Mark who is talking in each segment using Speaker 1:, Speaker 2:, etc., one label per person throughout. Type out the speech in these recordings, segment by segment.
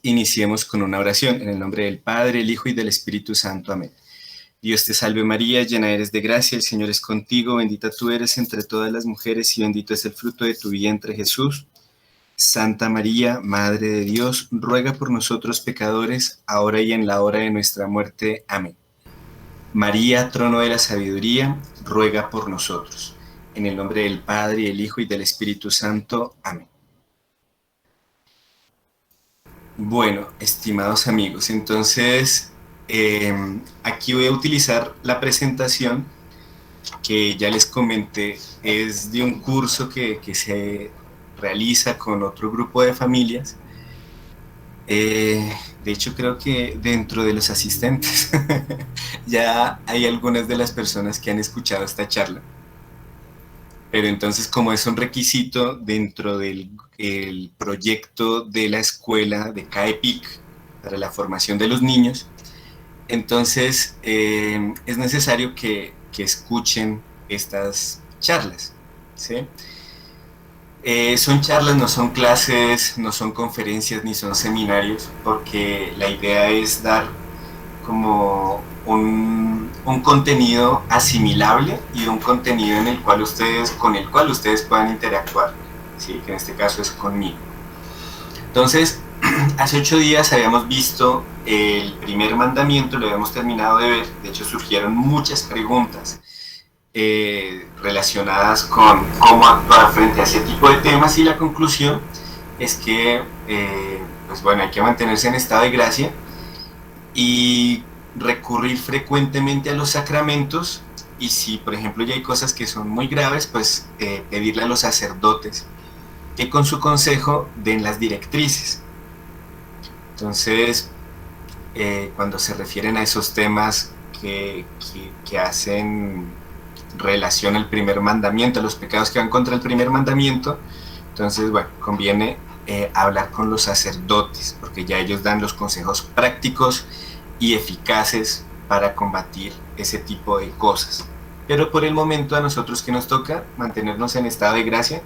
Speaker 1: Iniciemos con una oración en el nombre del Padre, el Hijo y del Espíritu Santo. Amén. Dios te salve María, llena eres de gracia, el Señor es contigo, bendita tú eres entre todas las mujeres y bendito es el fruto de tu vientre Jesús. Santa María, Madre de Dios, ruega por nosotros pecadores, ahora y en la hora de nuestra muerte. Amén. María, trono de la sabiduría, ruega por nosotros. En el nombre del Padre, el Hijo y del Espíritu Santo. Amén. Bueno, estimados amigos, entonces aquí voy a utilizar la presentación que ya les comenté, es de un curso que se realiza con otro grupo de familias. De hecho, creo que dentro de los asistentes ya hay algunas de las personas que han escuchado esta charla. Pero entonces, como es un requisito dentro del proyecto de la escuela de CAEPIC para la formación de los niños, entonces es necesario que escuchen estas charlas, ¿sí? Son charlas, no son clases, no son conferencias ni son seminarios, porque la idea es dar como un contenido asimilable y un contenido con el cual ustedes puedan interactuar, ¿sí? Que en este caso es conmigo. Entonces, hace 8 días habíamos visto el primer mandamiento, lo habíamos terminado de ver, de hecho surgieron muchas preguntas relacionadas con cómo actuar frente a ese tipo de temas, y la conclusión es que pues bueno, hay que mantenerse en estado de gracia y recurrir frecuentemente a los sacramentos, y si por ejemplo ya hay cosas que son muy graves, pues pedirle a los sacerdotes que con su consejo den las directrices. Entonces cuando se refieren a esos temas que hacen relación al primer mandamiento, a los pecados que van contra el primer mandamiento, entonces bueno, conviene hablar con los sacerdotes, porque ya ellos dan los consejos prácticos y eficaces para combatir ese tipo de cosas. Pero por el momento a nosotros que nos toca mantenernos en estado de gracia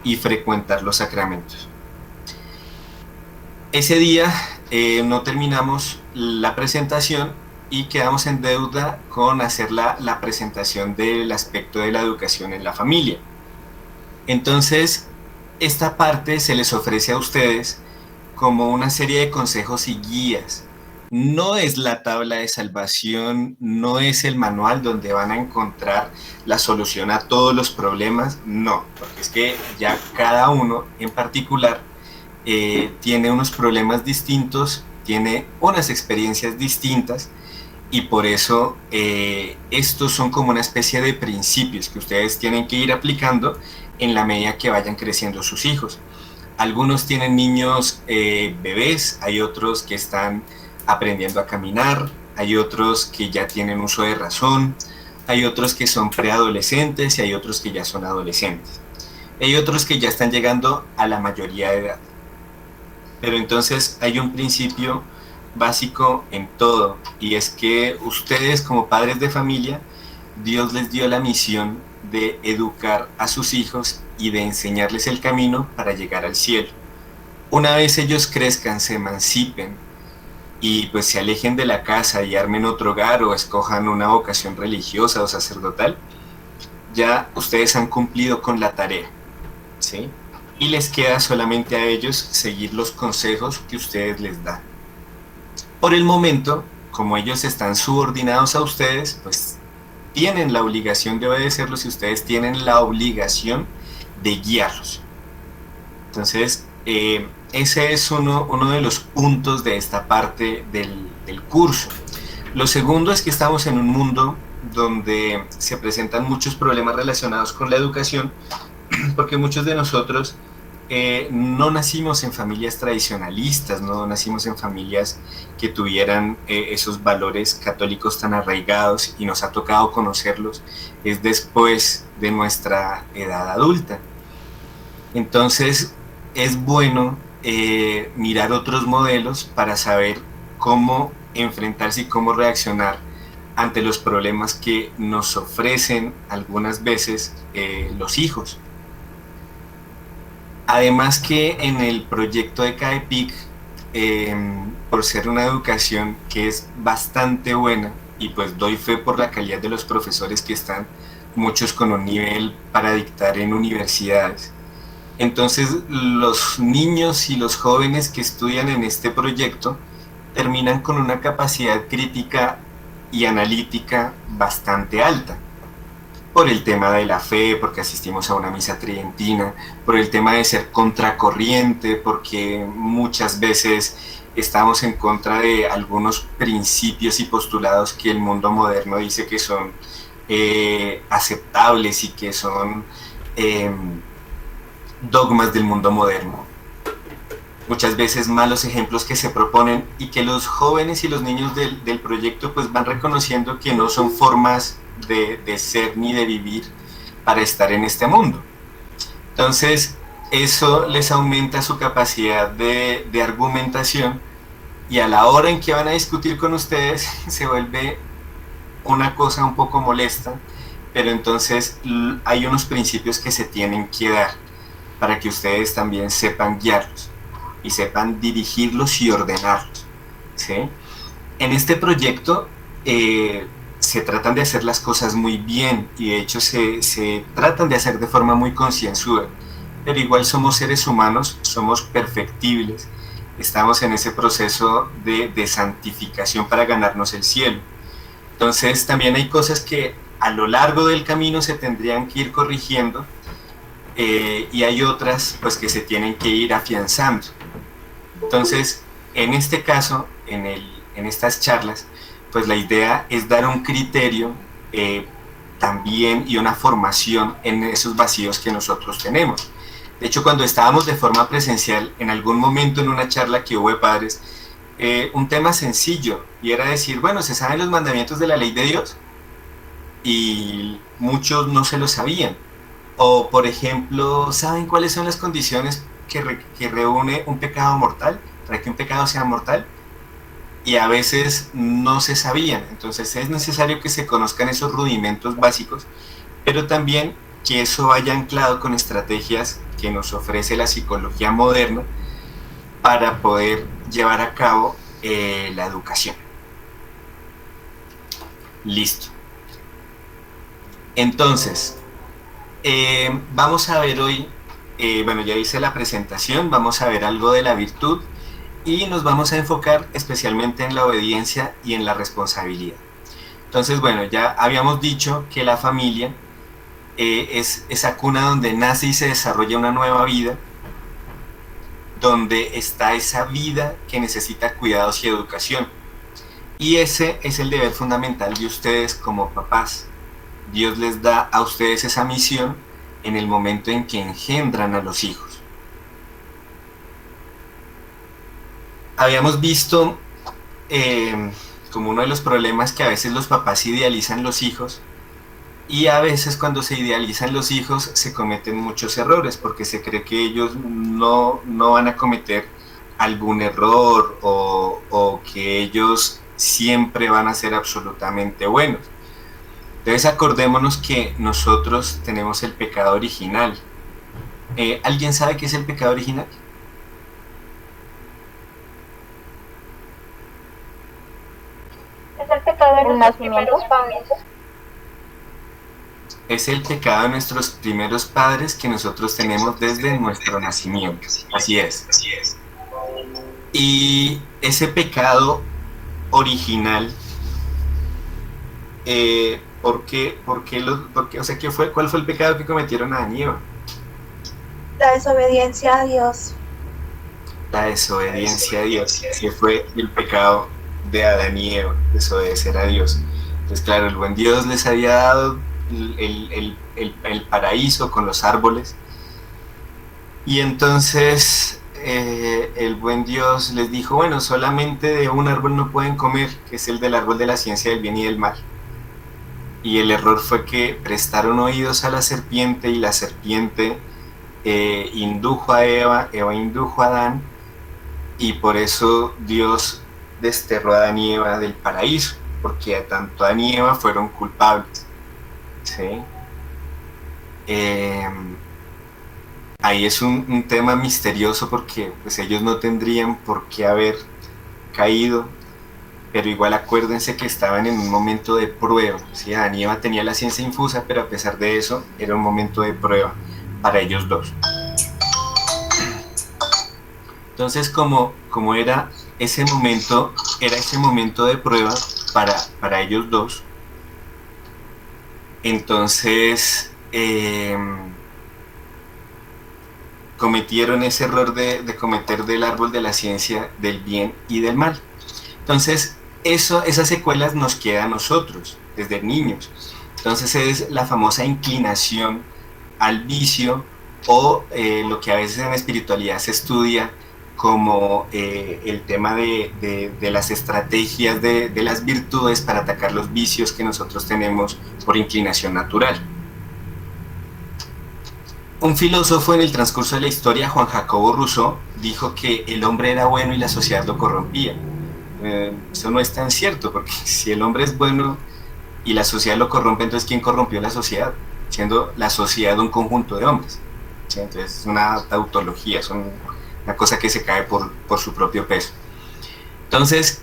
Speaker 1: y frecuentar los sacramentos. Ese día no terminamos la presentación y quedamos en deuda con hacer la presentación del aspecto de la educación en la familia. Entonces, esta parte se les ofrece a ustedes como una serie de consejos y guías. No es la tabla de salvación, no es el manual donde van a encontrar la solución a todos los problemas, no, porque es que ya cada uno en particular tiene unos problemas distintos, tiene unas experiencias distintas, y por eso estos son como una especie de principios que ustedes tienen que ir aplicando en la medida que vayan creciendo sus hijos. Algunos tienen niños bebés, hay otros que están aprendiendo a caminar, hay otros que ya tienen uso de razón, hay otros que son preadolescentes y hay otros que ya son adolescentes. Hay otros que ya están llegando a la mayoría de edad. Pero entonces hay un principio básico en todo, y es que ustedes como padres de familia, Dios les dio la misión de educar a sus hijos y de enseñarles el camino para llegar al cielo. Una vez ellos crezcan, se emancipen y pues se alejen de la casa y armen otro hogar o escojan una vocación religiosa o sacerdotal, ya ustedes han cumplido con la tarea, ¿sí? Y les queda solamente a ellos seguir los consejos que ustedes les dan. Por el momento, como ellos están subordinados a ustedes, pues tienen la obligación de obedecerlos y ustedes tienen la obligación de guiarlos. Entonces, ese es uno de los puntos de esta parte del curso. Lo segundo es que estamos en un mundo donde se presentan muchos problemas relacionados con la educación, porque muchos de nosotros no nacimos en familias tradicionalistas, no nacimos en familias que tuvieran esos valores católicos tan arraigados, y nos ha tocado conocerlos es después de nuestra edad adulta. Entonces es bueno mirar otros modelos para saber cómo enfrentarse y cómo reaccionar ante los problemas que nos ofrecen algunas veces los hijos. Además que en el proyecto de CAEPIC por ser una educación que es bastante buena, y pues doy fe por la calidad de los profesores que están, muchos con un nivel para dictar en universidades. Entonces los niños y los jóvenes que estudian en este proyecto terminan con una capacidad crítica y analítica bastante alta, por el tema de la fe, porque asistimos a una misa tridentina, por el tema de ser contracorriente, porque muchas veces estamos en contra de algunos principios y postulados que el mundo moderno dice que son aceptables y que son eh, dogmas del mundo moderno. Muchas veces malos ejemplos que se proponen y que los jóvenes y los niños del proyecto pues van reconociendo que no son formas de ser ni de vivir para estar en este mundo. Entonces, eso les aumenta su capacidad de argumentación, y a la hora en que van a discutir con ustedes se vuelve una cosa un poco molesta, pero entonces hay unos principios que se tienen que dar para que ustedes también sepan guiarlos y sepan dirigirlos y ordenarlos, ¿sí? En este proyecto se tratan de hacer las cosas muy bien, y de hecho se tratan de hacer de forma muy concienzuda, pero igual somos seres humanos, somos perfectibles, estamos en ese proceso de santificación para ganarnos el cielo. Entonces también hay cosas que a lo largo del camino se tendrían que ir corrigiendo, y hay otras pues que se tienen que ir afianzando. Entonces, en este caso, en estas charlas, pues la idea es dar un criterio también y una formación en esos vacíos que nosotros tenemos. De hecho, cuando estábamos de forma presencial, en algún momento en una charla que hubo de padres, un tema sencillo, y era decir, bueno, ¿se saben los mandamientos de la ley de Dios? Y muchos no se lo sabían. O, por ejemplo, ¿saben cuáles son las condiciones que reúne un pecado mortal para que un pecado sea mortal? Y a veces no se sabían. Entonces es necesario que se conozcan esos rudimentos básicos, pero también que eso vaya anclado con estrategias que nos ofrece la psicología moderna para poder llevar a cabo la educación. Listo. Entonces, vamos a ver hoy, bueno, ya hice la presentación, vamos a ver algo de la virtud y nos vamos a enfocar especialmente en la obediencia y en la responsabilidad. Entonces, bueno, ya habíamos dicho que la familia es esa cuna donde nace y se desarrolla una nueva vida, donde está esa vida que necesita cuidados y educación. Y ese es el deber fundamental de ustedes como papás. Dios les da a ustedes esa misión en el momento en que engendran a los hijos. Habíamos visto como uno de los problemas que a veces los papás idealizan los hijos, y a veces cuando se idealizan los hijos se cometen muchos errores porque se cree que ellos no van a cometer algún error o que ellos siempre van a ser absolutamente buenos. Entonces acordémonos que nosotros tenemos el pecado original. ¿Alguien sabe qué es el pecado original?
Speaker 2: Es el pecado de nuestros primeros padres.
Speaker 1: Es el pecado de nuestros primeros padres que nosotros tenemos desde nuestro nacimiento. Así es. Y ese pecado original, o sea, ¿cuál fue el pecado que cometieron Adán y Eva?
Speaker 3: La desobediencia a Dios.
Speaker 1: La desobediencia a Dios. Ese fue el pecado de Adán y Eva, desobedecer a Dios. Entonces, claro, el buen Dios les había dado el paraíso con los árboles, y entonces el buen Dios les dijo, bueno, solamente de un árbol no pueden comer, que es el del árbol de la ciencia del bien y del mal. Y el error fue que prestaron oídos a la serpiente, y la serpiente indujo a Eva indujo a Adán, y por eso Dios desterró a Adán y Eva del paraíso, porque tanto Adán y Eva fueron culpables. ¿Sí? ahí es un tema misterioso porque pues ellos no tendrían por qué haber caído, pero igual acuérdense que estaban en un momento de prueba. ¿Sí? Adán y Eva tenía la ciencia infusa, pero a pesar de eso era un momento de prueba para ellos dos. Entonces, como era ese momento de prueba para ellos dos, entonces cometieron ese error de cometer del árbol de la ciencia del bien y del mal. Entonces, esas secuelas nos quedan a nosotros, desde niños. Entonces es la famosa inclinación al vicio o lo que a veces en la espiritualidad se estudia como el tema de las estrategias de las virtudes para atacar los vicios que nosotros tenemos por inclinación natural. Un filósofo en el transcurso de la historia, Juan Jacobo Rousseau, dijo que el hombre era bueno y la sociedad lo corrompía. Eso no es tan cierto, porque si el hombre es bueno y la sociedad lo corrompe, entonces ¿quién corrompió la sociedad? Siendo la sociedad un conjunto de hombres. ¿Sí? Entonces es una tautología, es una cosa que se cae por su propio peso. Entonces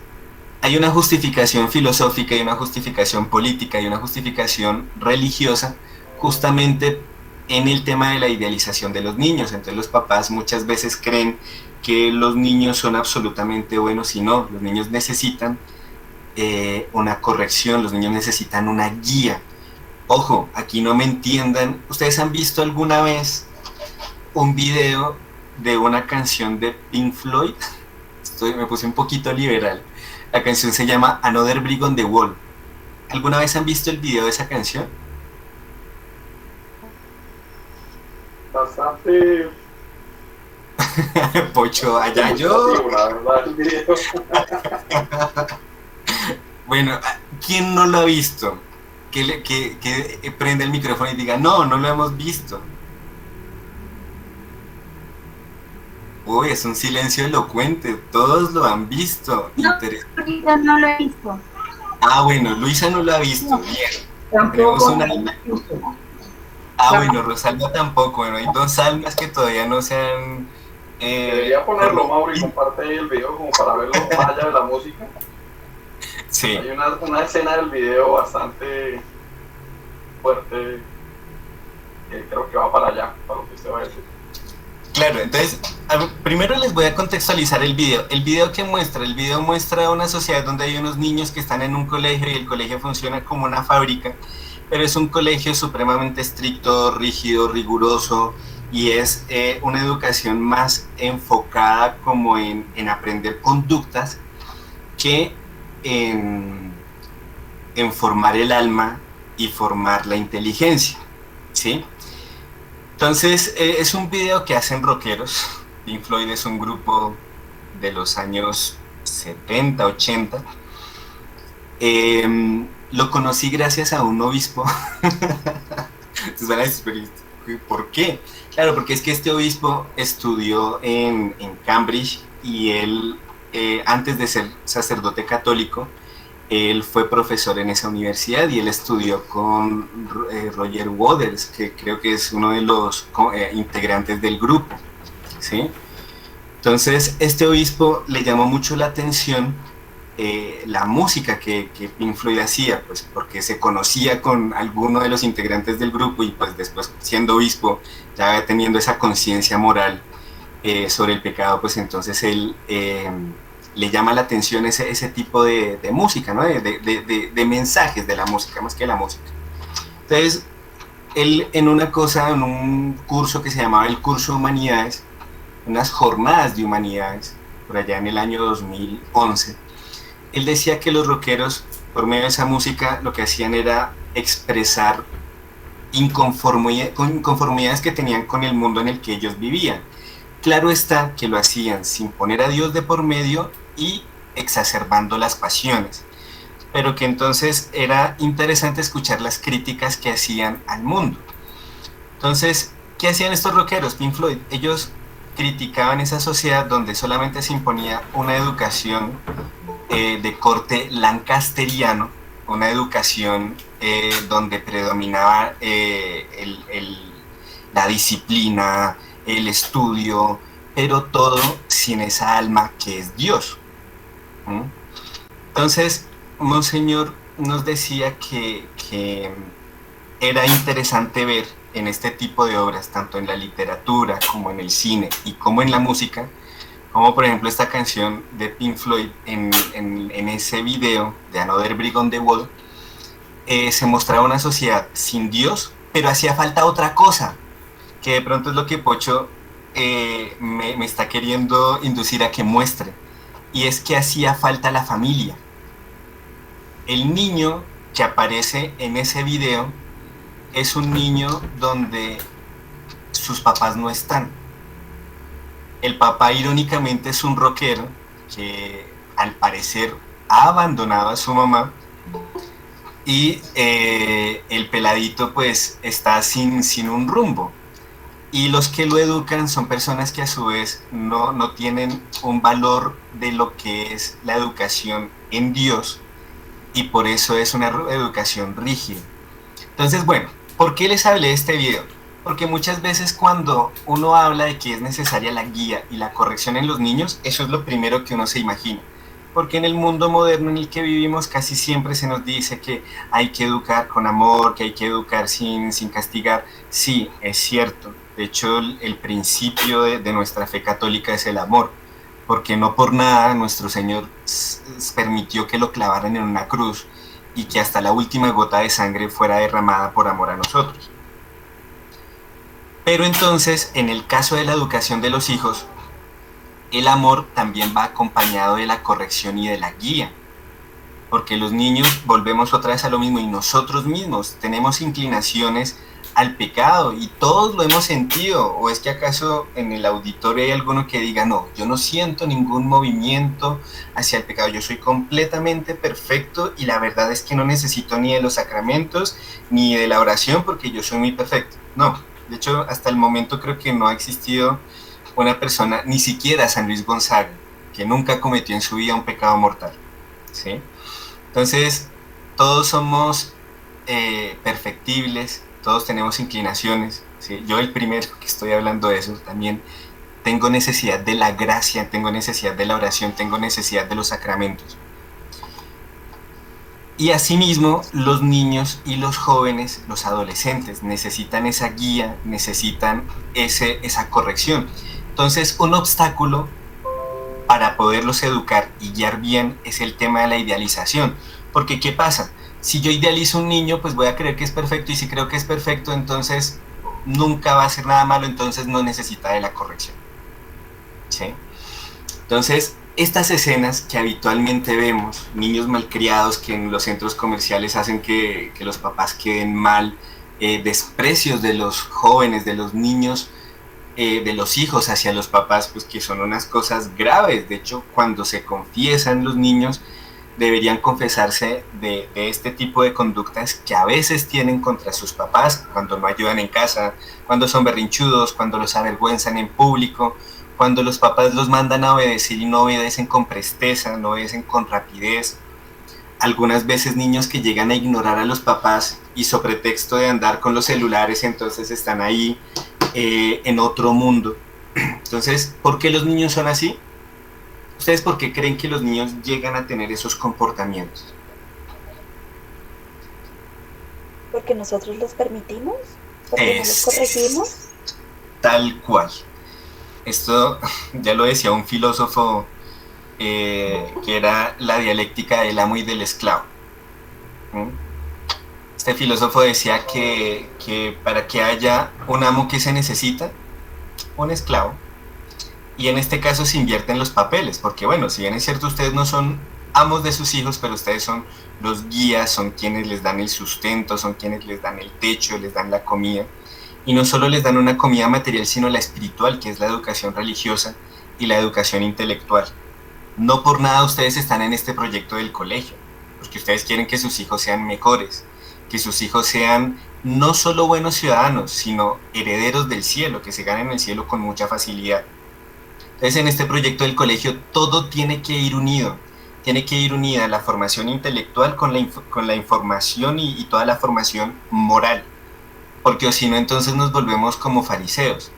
Speaker 1: hay una justificación filosófica y una justificación política y una justificación religiosa justamente en el tema de la idealización de los niños. Entonces los papás muchas veces creen que los niños son absolutamente buenos y no, los niños necesitan una corrección, los niños necesitan una guía. Ojo, aquí no me entiendan, ¿ustedes han visto alguna vez un video de una canción de Pink Floyd? Me puse un poquito liberal. La canción se llama Another Brick on the Wall. ¿Alguna vez han visto el video de esa canción?
Speaker 4: Bastante
Speaker 1: Pocho, allá yo. Bueno, ¿quién no lo ha visto? Que prenda el micrófono y diga, no lo hemos visto. Uy, es un silencio elocuente, todos lo han visto.
Speaker 2: No, Luisa no lo he visto.
Speaker 1: Ah, bueno, Luisa no lo ha visto,
Speaker 2: No.
Speaker 1: bien. Tenemos una alma. Bueno, Rosalba tampoco, bueno, hay dos almas que todavía no se han...
Speaker 4: Debería ponerlo, Mauro, y comparte ahí el video como para verlo más allá de la música.
Speaker 1: Sí.
Speaker 4: Hay una escena del video bastante fuerte que creo que va para allá, para lo que usted va a decir.
Speaker 1: Claro, entonces, primero les voy a contextualizar el video. El video muestra una sociedad donde hay unos niños que están en un colegio y el colegio funciona como una fábrica, pero es un colegio supremamente estricto, rígido, riguroso, y es una educación más enfocada como en aprender conductas que en formar el alma y formar la inteligencia, ¿sí? Entonces, es un video que hacen rockeros. Pink Floyd es un grupo de los años 70, 80. Lo conocí gracias a un obispo. Entonces van a decir, ¿por qué? Claro, porque es que este obispo estudió en Cambridge y él, antes de ser sacerdote católico, él fue profesor en esa universidad y él estudió con Roger Waters, que creo que es uno de los integrantes del grupo, ¿sí? Entonces, este obispo le llamó mucho la atención la música que Pink Floyd hacía, pues porque se conocía con alguno de los integrantes del grupo y pues después siendo obispo, ya teniendo esa conciencia moral sobre el pecado, pues entonces él le llama la atención ese tipo de música, ¿no? de mensajes de la música, más que la música. Entonces, él en un curso que se llamaba el curso de Humanidades, unas jornadas de humanidades, por allá en el año 2011, él decía que los rockeros, por medio de esa música, lo que hacían era expresar inconformidades que tenían con el mundo en el que ellos vivían. Claro está que lo hacían sin poner a Dios de por medio y exacerbando las pasiones, pero que entonces era interesante escuchar las críticas que hacían al mundo. Entonces, ¿qué hacían estos rockeros? Pink Floyd, ellos criticaban esa sociedad donde solamente se imponía una educación de corte lancasteriano, una educación donde predominaba la disciplina, el estudio, pero todo sin esa alma que es Dios. ¿Mm? Entonces, Monseñor nos decía que era interesante ver en este tipo de obras, tanto en la literatura como en el cine y como en la música, como por ejemplo esta canción de Pink Floyd, en ese video de Another Brick on the Wall, se mostraba una sociedad sin Dios, pero hacía falta otra cosa, que de pronto es lo que Pocho me está queriendo inducir a que muestre, y es que hacía falta la familia. El niño que aparece en ese video es un niño donde sus papás no están. El papá irónicamente es un rockero que al parecer ha abandonado a su mamá, y el peladito pues está sin un rumbo. Y los que lo educan son personas que a su vez no tienen un valor de lo que es la educación en Dios, y por eso es una educación rígida. Entonces, bueno, ¿por qué les hablé de este video? Porque muchas veces cuando uno habla de que es necesaria la guía y la corrección en los niños, eso es lo primero que uno se imagina. Porque en el mundo moderno en el que vivimos casi siempre se nos dice que hay que educar con amor, que hay que educar sin castigar. Sí, es cierto. De hecho, el principio de nuestra fe católica es el amor, porque no por nada nuestro Señor permitió que lo clavaran en una cruz y que hasta la última gota de sangre fuera derramada por amor a nosotros. Pero entonces, en el caso de la educación de los hijos, el amor también va acompañado de la corrección y de la guía, porque los niños, volvemos otra vez a lo mismo, y nosotros mismos tenemos inclinaciones al pecado, y todos lo hemos sentido. ¿O es que acaso en el auditorio hay alguno que diga, no, yo no siento ningún movimiento hacia el pecado, yo soy completamente perfecto y la verdad es que no necesito ni de los sacramentos ni de la oración porque yo soy muy perfecto? No, de hecho hasta el momento creo que no ha existido una persona, ni siquiera San Luis Gonzaga, que nunca cometió en su vida un pecado mortal, ¿sí? Entonces todos somos perfectibles, todos tenemos inclinaciones, ¿sí? Yo el primero que estoy hablando de eso, también tengo necesidad de la gracia, tengo necesidad de la oración, tengo necesidad de los sacramentos. Y asimismo, los niños y los jóvenes, los adolescentes, necesitan esa guía, necesitan esa corrección. Entonces, un obstáculo para poderlos educar y guiar bien es el tema de la idealización. Porque, ¿qué pasa? Si yo idealizo un niño, pues voy a creer que es perfecto, y si creo que es perfecto, entonces nunca va a hacer nada malo, entonces no necesita de la corrección, ¿sí? Entonces, estas escenas que habitualmente vemos, niños malcriados que en los centros comerciales hacen que los papás queden mal, desprecios de los jóvenes, de los niños, de los hijos hacia los papás, pues que son unas cosas graves. De hecho, cuando se confiesan los niños, deberían confesarse de este tipo de conductas que a veces tienen contra sus papás, cuando no ayudan en casa, cuando son berrinchudos, cuando los avergüenzan en público, cuando los papás los mandan a obedecer y no obedecen con presteza, no obedecen con rapidez. Algunas veces niños que llegan a ignorar a los papás y sobre pretexto de andar con los celulares, entonces están ahí en otro mundo. Entonces, ¿por qué los niños son así? ¿Ustedes por qué creen que los niños llegan a tener esos comportamientos?
Speaker 3: Porque nosotros los permitimos, porque no los corregimos.
Speaker 1: Tal cual. Esto ya lo decía un filósofo que era la dialéctica del amo y del esclavo. Este filósofo decía que para que haya un amo, que se necesita un esclavo. Y en este caso se invierten los papeles, porque bueno, si bien es cierto, ustedes no son amos de sus hijos, pero ustedes son los guías, son quienes les dan el sustento, son quienes les dan el techo, les dan la comida. Y no solo les dan una comida material, sino la espiritual, que es la educación religiosa y la educación intelectual. No por nada ustedes están en este proyecto del colegio, porque ustedes quieren que sus hijos sean mejores, que sus hijos sean no solo buenos ciudadanos, sino herederos del cielo, que se ganen el cielo con mucha facilidad. Entonces, en este proyecto del colegio todo tiene que ir unido, tiene que ir unida la formación intelectual con la información y toda la formación moral, porque si no, entonces nos volvemos como fariseos.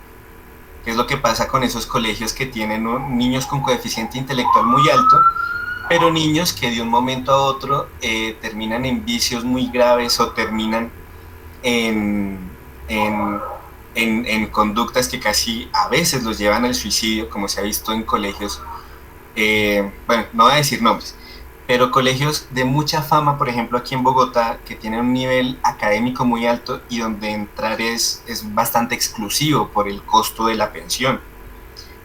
Speaker 1: ¿Qué es lo que pasa con esos colegios que tienen niños con coeficiente intelectual muy alto, pero niños que de un momento a otro terminan en vicios muy graves o terminan en, en, en conductas que casi a veces los llevan al suicidio, como se ha visto en colegios, bueno, no voy a decir nombres, pero colegios de mucha fama, por ejemplo aquí en Bogotá, que tienen un nivel académico muy alto y donde entrar es bastante exclusivo por el costo de la pensión.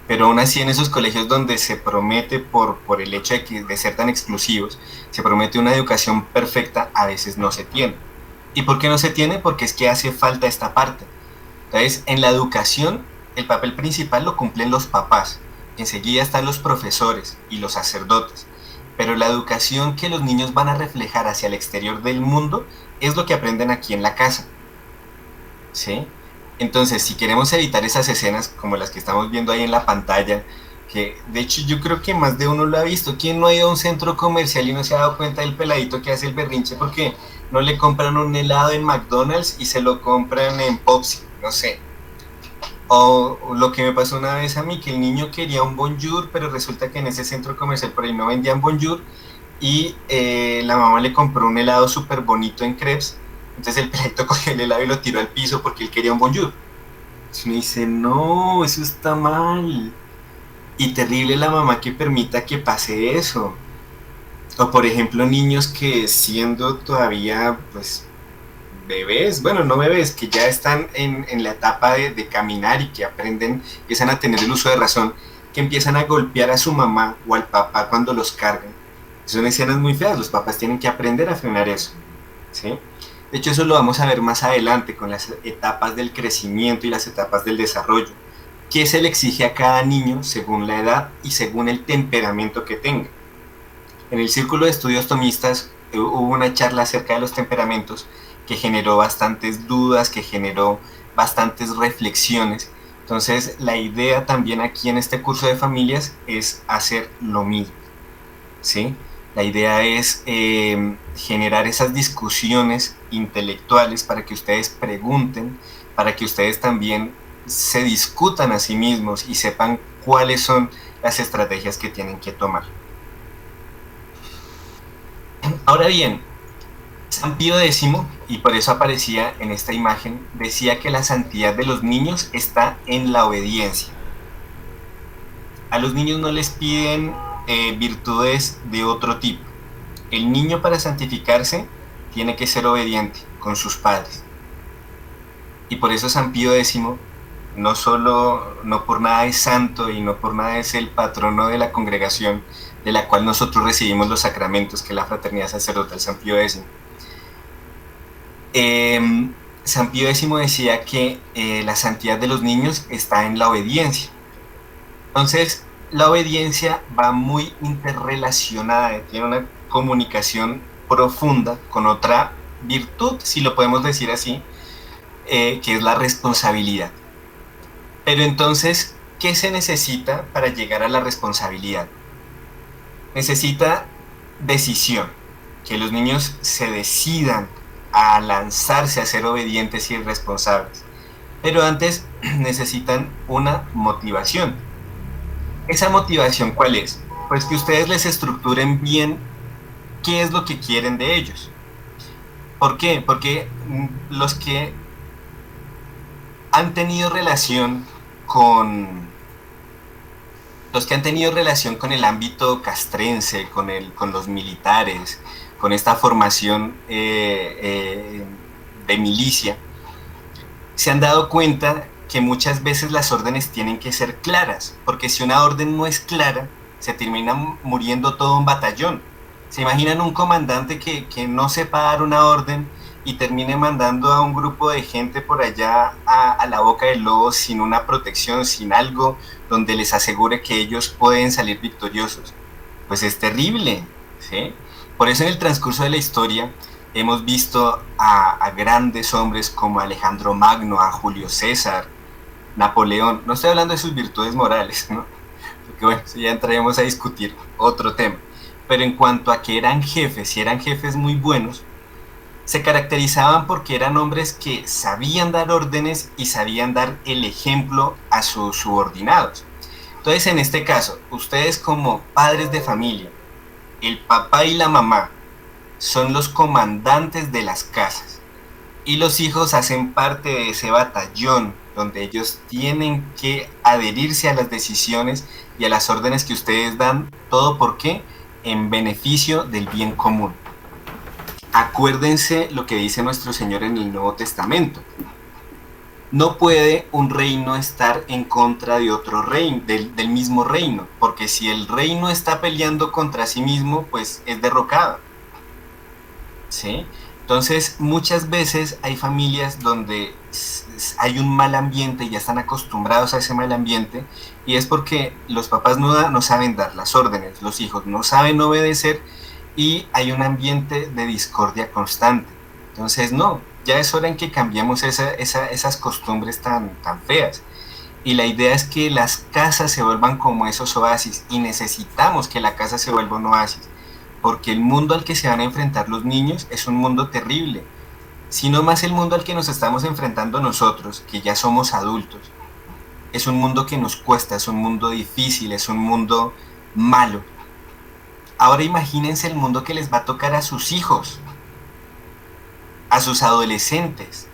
Speaker 1: Pero aún así en esos colegios donde se promete por el hecho de ser tan exclusivos, se promete una educación perfecta, a veces no se tiene. ¿Y por qué no se tiene? Porque es que hace falta esta parte. Entonces, en la educación, el papel principal lo cumplen los papás. Enseguida están los profesores y los sacerdotes. Pero la educación que los niños van a reflejar hacia el exterior del mundo es lo que aprenden aquí en la casa. ¿Sí? Entonces, si queremos evitar esas escenas como las que estamos viendo ahí en la pantalla, que de hecho yo creo que más de uno lo ha visto. ¿Quién no ha ido a un centro comercial y no se ha dado cuenta del peladito que hace el berrinche porque no le compran un helado en McDonald's y se lo compran en Popsi? No sé. O lo que me pasó una vez a mí, que el niño quería un Bonjour, pero resulta que en ese centro comercial por ahí no vendían Bonjour y la mamá le compró un helado súper bonito en crepes. Entonces el peladito cogió el helado y lo tiró al piso porque él quería un Bonjour. Entonces me dice, no, eso está mal. Y terrible la mamá que permita que pase eso. O por ejemplo niños que siendo todavía pues bebés, bueno no bebés, que ya están en la etapa de caminar y que aprenden, empiezan a tener el uso de razón, que empiezan a golpear a su mamá o al papá cuando los cargan. Son escenas muy feas, los papás tienen que aprender a frenar eso, ¿sí? De hecho eso lo vamos a ver más adelante con las etapas del crecimiento y las etapas del desarrollo, que se le exige a cada niño según la edad y según el temperamento que tenga. En el Círculo de Estudios Tomistas hubo una charla acerca de los temperamentos que generó bastantes dudas, que generó bastantes reflexiones. Entonces, la idea también aquí en este curso de familias es hacer lo mismo, ¿sí? La idea es generar esas discusiones intelectuales para que ustedes pregunten, para que ustedes también se discutan a sí mismos y sepan cuáles son las estrategias que tienen que tomar. Ahora bien, San Pío X, y por eso aparecía en esta imagen, decía que la santidad de los niños está en la obediencia. A los niños no les piden virtudes de otro tipo. El niño para santificarse tiene que ser obediente con sus padres. Y por eso San Pío X no por nada es santo y no por nada es el patrono de la congregación de la cual nosotros recibimos los sacramentos, que es la fraternidad sacerdotal San Pío X. San Pío X decía que la santidad de los niños está en la obediencia. Entonces, la obediencia va muy interrelacionada, tiene una comunicación profunda con otra virtud, si lo podemos decir así, que es la responsabilidad. Pero entonces, ¿qué se necesita para llegar a la responsabilidad? Necesita decisión, que los niños se decidan a lanzarse a ser obedientes y responsables. Pero antes necesitan una motivación. ¿Esa motivación cuál es? Pues que ustedes les estructuren bien qué es lo que quieren de ellos. ¿Por qué? Porque los que han tenido relación con el ámbito castrense, con los militares, con esta formación de milicia, se han dado cuenta que muchas veces las órdenes tienen que ser claras, porque si una orden no es clara, se termina muriendo todo un batallón. ¿Se imaginan un comandante que no sepa dar una orden y termine mandando a un grupo de gente por allá a la boca del lobo sin una protección, sin algo donde les asegure que ellos pueden salir victoriosos? Pues es terrible, ¿sí? Por eso en el transcurso de la historia hemos visto a grandes hombres como Alejandro Magno, a Julio César, Napoleón. No estoy hablando de sus virtudes morales, ¿no? Porque bueno, ya entraremos a discutir otro tema. Pero en cuanto a que eran jefes, y eran jefes muy buenos, Se caracterizaban porque eran hombres que sabían dar órdenes y sabían dar el ejemplo a sus subordinados. Entonces, en este caso, ustedes como padres de familia, el papá y la mamá son los comandantes de las casas y los hijos hacen parte de ese batallón donde ellos tienen que adherirse a las decisiones y a las órdenes que ustedes dan, todo porque en beneficio del bien común. Acuérdense lo que dice nuestro Señor en el Nuevo Testamento. No puede un reino estar en contra de otro reino, del mismo reino, porque si el reino está peleando contra sí mismo, pues es derrocado. ¿Sí? Entonces, muchas veces hay familias donde hay un mal ambiente y ya están acostumbrados a ese mal ambiente, y es porque los papás no saben dar las órdenes, los hijos no saben obedecer, y hay un ambiente de discordia constante. Entonces, no, ya es hora en que cambiemos esas costumbres tan feas. Y la idea es que las casas se vuelvan como esos oasis, y necesitamos que la casa se vuelva un oasis, porque el mundo al que se van a enfrentar los niños es un mundo terrible, sino más el mundo al que nos estamos enfrentando nosotros, que ya somos adultos. Es un mundo que nos cuesta, es un mundo difícil, es un mundo malo. Ahora imagínense el mundo que les va a tocar a sus hijos, a sus adolescentes.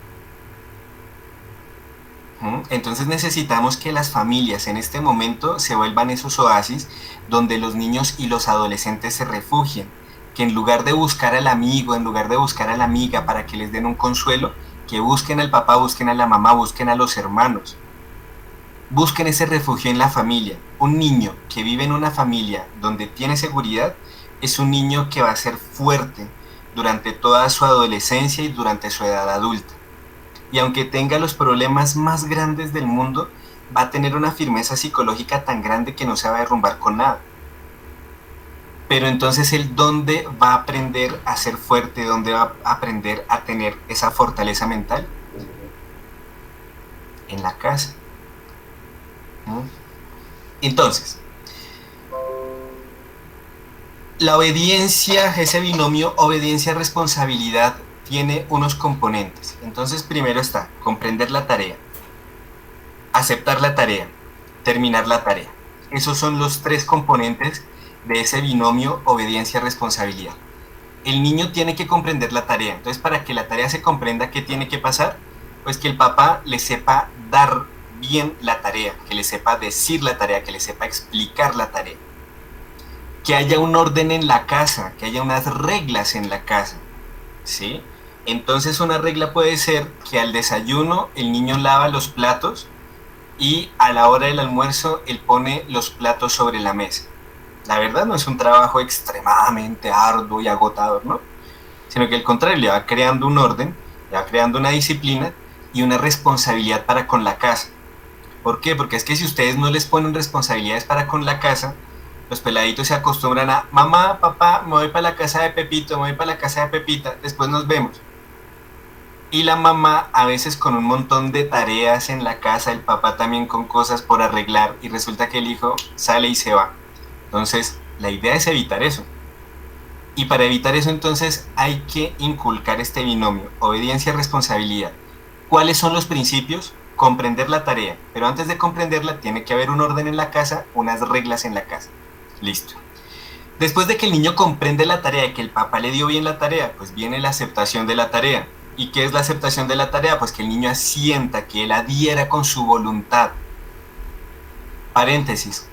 Speaker 1: Entonces necesitamos que las familias en este momento se vuelvan esos oasis donde los niños y los adolescentes se refugien, que en lugar de buscar al amigo, en lugar de buscar a la amiga para que les den un consuelo, que busquen al papá, busquen a la mamá, busquen a los hermanos. Busquen ese refugio en la familia. Un niño que vive en una familia donde tiene seguridad es un niño que va a ser fuerte durante toda su adolescencia y durante su edad adulta. Y aunque tenga los problemas más grandes del mundo, va a tener una firmeza psicológica tan grande que no se va a derrumbar con nada. Pero entonces él, ¿dónde va a aprender a ser fuerte? ¿Dónde va a aprender a tener esa fortaleza mental? En la casa. Entonces, la obediencia, ese binomio obediencia-responsabilidad, tiene unos componentes. Entonces, primero está comprender la tarea, aceptar la tarea, terminar la tarea. Esos son los tres componentes de ese binomio obediencia-responsabilidad. El niño tiene que comprender la tarea. Entonces, para que la tarea se comprenda, ¿qué tiene que pasar? Pues que el papá le sepa dar bien la tarea, que le sepa decir la tarea, que le sepa explicar la tarea. Que haya un orden en la casa, que haya unas reglas en la casa, ¿sí? Entonces una regla puede ser que al desayuno el niño lava los platos y a la hora del almuerzo él pone los platos sobre la mesa. La verdad no es un trabajo extremadamente arduo y agotador, ¿no? Sino que al contrario, le va creando un orden, le va creando una disciplina y una responsabilidad para con la casa. ¿Por qué? Porque es que si ustedes no les ponen responsabilidades para con la casa, los peladitos se acostumbran a, mamá, papá, me voy para la casa de Pepito, me voy para la casa de Pepita, después nos vemos. Y la mamá a veces con un montón de tareas en la casa, el papá también con cosas por arreglar, y resulta que el hijo sale y se va. Entonces, la idea es evitar eso. Y para evitar eso, entonces, hay que inculcar este binomio, obediencia-responsabilidad. ¿Cuáles son los principios? Comprender la tarea, pero antes de comprenderla tiene que haber un orden en la casa, unas reglas en la casa. Listo. Después de que el niño comprende la tarea y que el papá le dio bien la tarea, pues viene la aceptación de la tarea. ¿Y qué es la aceptación de la tarea? Pues que el niño asienta, que él adhiera con su voluntad. Paréntesis.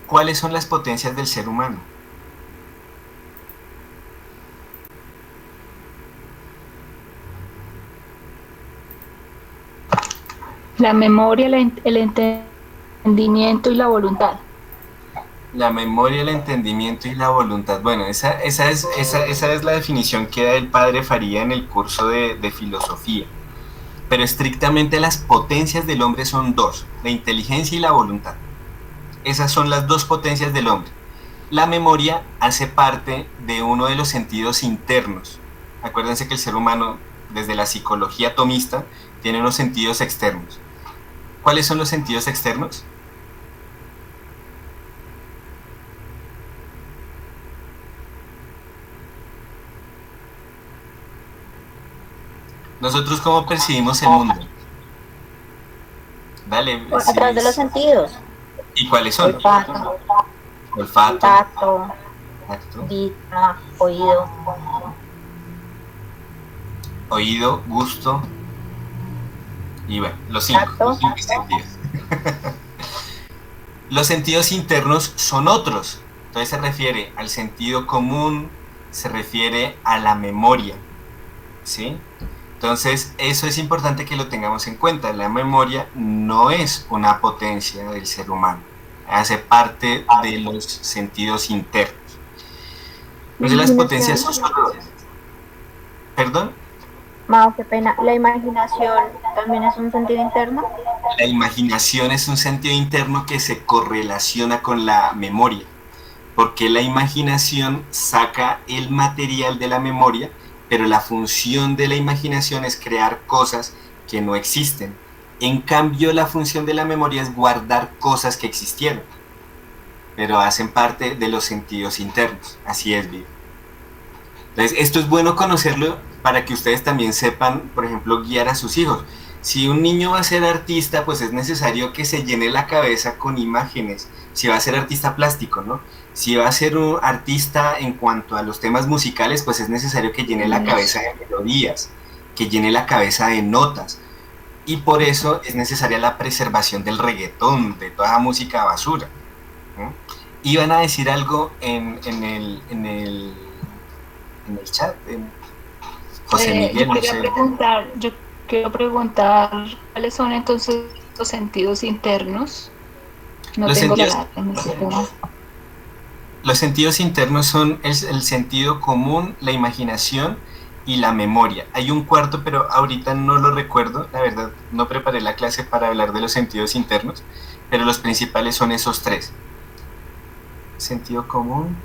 Speaker 1: ¿Cuáles son las potencias del ser humano?
Speaker 2: La memoria, el entendimiento y la voluntad.
Speaker 1: La memoria, el entendimiento y la voluntad. Bueno, esa es la definición que da el padre Faría en el curso de filosofía. Pero estrictamente las potencias del hombre son dos, la inteligencia y la voluntad. Esas son las dos potencias del hombre. La memoria hace parte de uno de los sentidos internos. Acuérdense que el ser humano, desde la psicología atomista, tiene unos sentidos externos. ¿Cuáles son los sentidos externos? Nosotros cómo percibimos el mundo. Dale,
Speaker 3: A través de los sentidos.
Speaker 1: ¿Y cuáles son?
Speaker 3: Olfato,
Speaker 1: Olfato,
Speaker 3: tacto,
Speaker 1: tacto,
Speaker 3: vista, oído.
Speaker 1: oído, gusto y bueno, los
Speaker 3: Tacto.
Speaker 1: cinco sentidos. Los sentidos internos son otros. Entonces se refiere al sentido común, se refiere a la memoria, ¿sí? Entonces eso es importante que lo tengamos en cuenta. La memoria no es una potencia del ser humano, hace parte de los sentidos internos. Entonces las potencias son... ¿Perdón?
Speaker 3: Mao, qué pena. ¿La imaginación también es un sentido interno?
Speaker 1: La imaginación es un sentido interno que se correlaciona con la memoria, porque la imaginación saca el material de la memoria, pero la función de la imaginación es crear cosas que no existen. En cambio, la función de la memoria es guardar cosas que existieron, pero hacen parte de los sentidos internos. Así es, Vivi. Entonces, esto es bueno conocerlo para que ustedes también sepan, por ejemplo, guiar a sus hijos. Si un niño va a ser artista, pues es necesario que se llene la cabeza con imágenes. Si va a ser artista plástico, ¿no? Si va a ser un artista en cuanto a los temas musicales, pues es necesario que llene la cabeza de melodías, que llene la cabeza de notas. Y por eso es necesaria la preservación del reggaetón, de toda la música basura, ¿no? Iban a decir algo en el chat, José Miguel, no sé.
Speaker 2: Yo quiero preguntar, ¿cuáles son entonces los sentidos internos? No
Speaker 1: Los
Speaker 2: tengo
Speaker 1: sentidos-
Speaker 2: la edad en ese tema.
Speaker 1: Los sentidos internos son el sentido común, la imaginación y la memoria. Hay un cuarto, pero ahorita no lo recuerdo, la verdad, no preparé la clase para hablar de los sentidos internos, pero los principales son esos tres. Sentido común,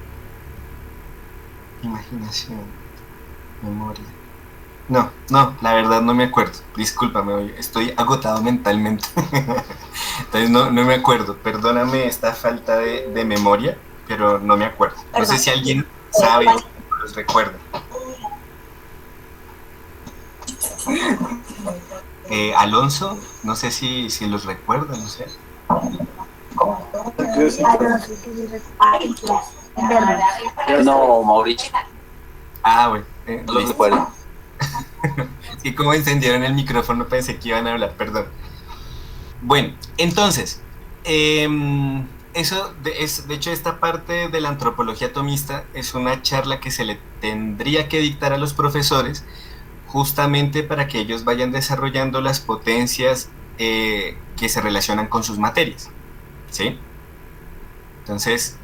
Speaker 1: imaginación, memoria. No, la verdad no me acuerdo. Discúlpame, estoy agotado mentalmente. Entonces no me acuerdo. Perdóname esta falta de memoria, pero no me acuerdo. No sé si alguien sabe o los recuerda. Alonso, no sé si los recuerda, no sé.
Speaker 5: No, Mauricio,
Speaker 1: Ah, bueno.
Speaker 5: no lo
Speaker 1: Listo.
Speaker 5: recuerdo.
Speaker 1: Sí, como encendieron el micrófono pensé que iban a hablar, perdón. Bueno, entonces, eso, de hecho, esta parte de la antropología atomista es una charla que se le tendría que dictar a los profesores justamente para que ellos vayan desarrollando las potencias que se relacionan con sus materias, ¿sí? Entonces,